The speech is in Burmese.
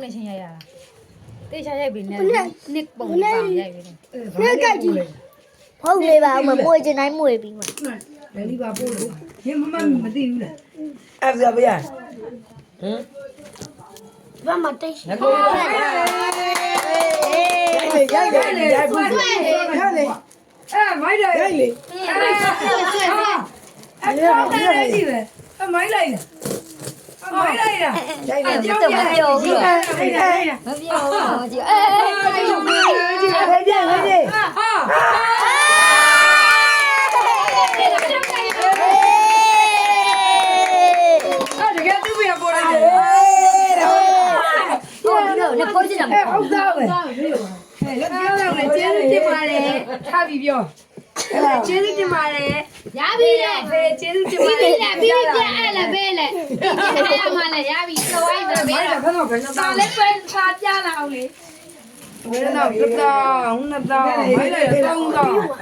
နေချင်းရရတာတေးချရိုက်ပြီနဲ့နစ်ပုံပေါင်ရိုက်ပြီနဲ့ နဲ့ကြိုက်ကြည့်ဟုတ်လေပါမမွေချင်တိုင်းမွေပြီးမှာ လည်းဒီပါပို့လို့ရမမမသိဘူးလား အဲ့ဒါဗျာဟမ် ဘာမှတိတ် ငါကိုရိုက်လေရိုက်ဘူးရိုက်လေ မိုက်တယ် ရိုက်လေ အဲ့ဒါလည်းကြည့်ပဲမိုက်လိုက်လားမိုက်လိုက်လား ရိုက်လေ တော့မပြောဘူးမပြောဘူးကြည့်အေး ဟဲ့ကြည့်ဟဲ့ကြည့် တကယ်သူ့ပြပေါ်လိုက်တယ် ဟုတ်ပြီတော့လက်ပေါ်ကြည့်တာမဟုတ် ဟုတ်သားပဲလက်ပြောရမယ်ကျေးဇူးတင်ပါတယ်ထားပြီးပြောကျေးဇူးတင်ပါတယ် ရပြီလေ ဖေကျေးဇူးတင်ပါတ ပြီ ယ် လေပြီပြအဲ့လေပဲလေဒီကမှလည်းရပြီတော့ဝိုင်းပဲပဲ ဘယ်တော့ဘယ်တော့စားလဲပဲစားပြလာအောင်လေဘယ်တော့ဘယ်တော့ဘယ်တော့မိုက်လိုက်တော့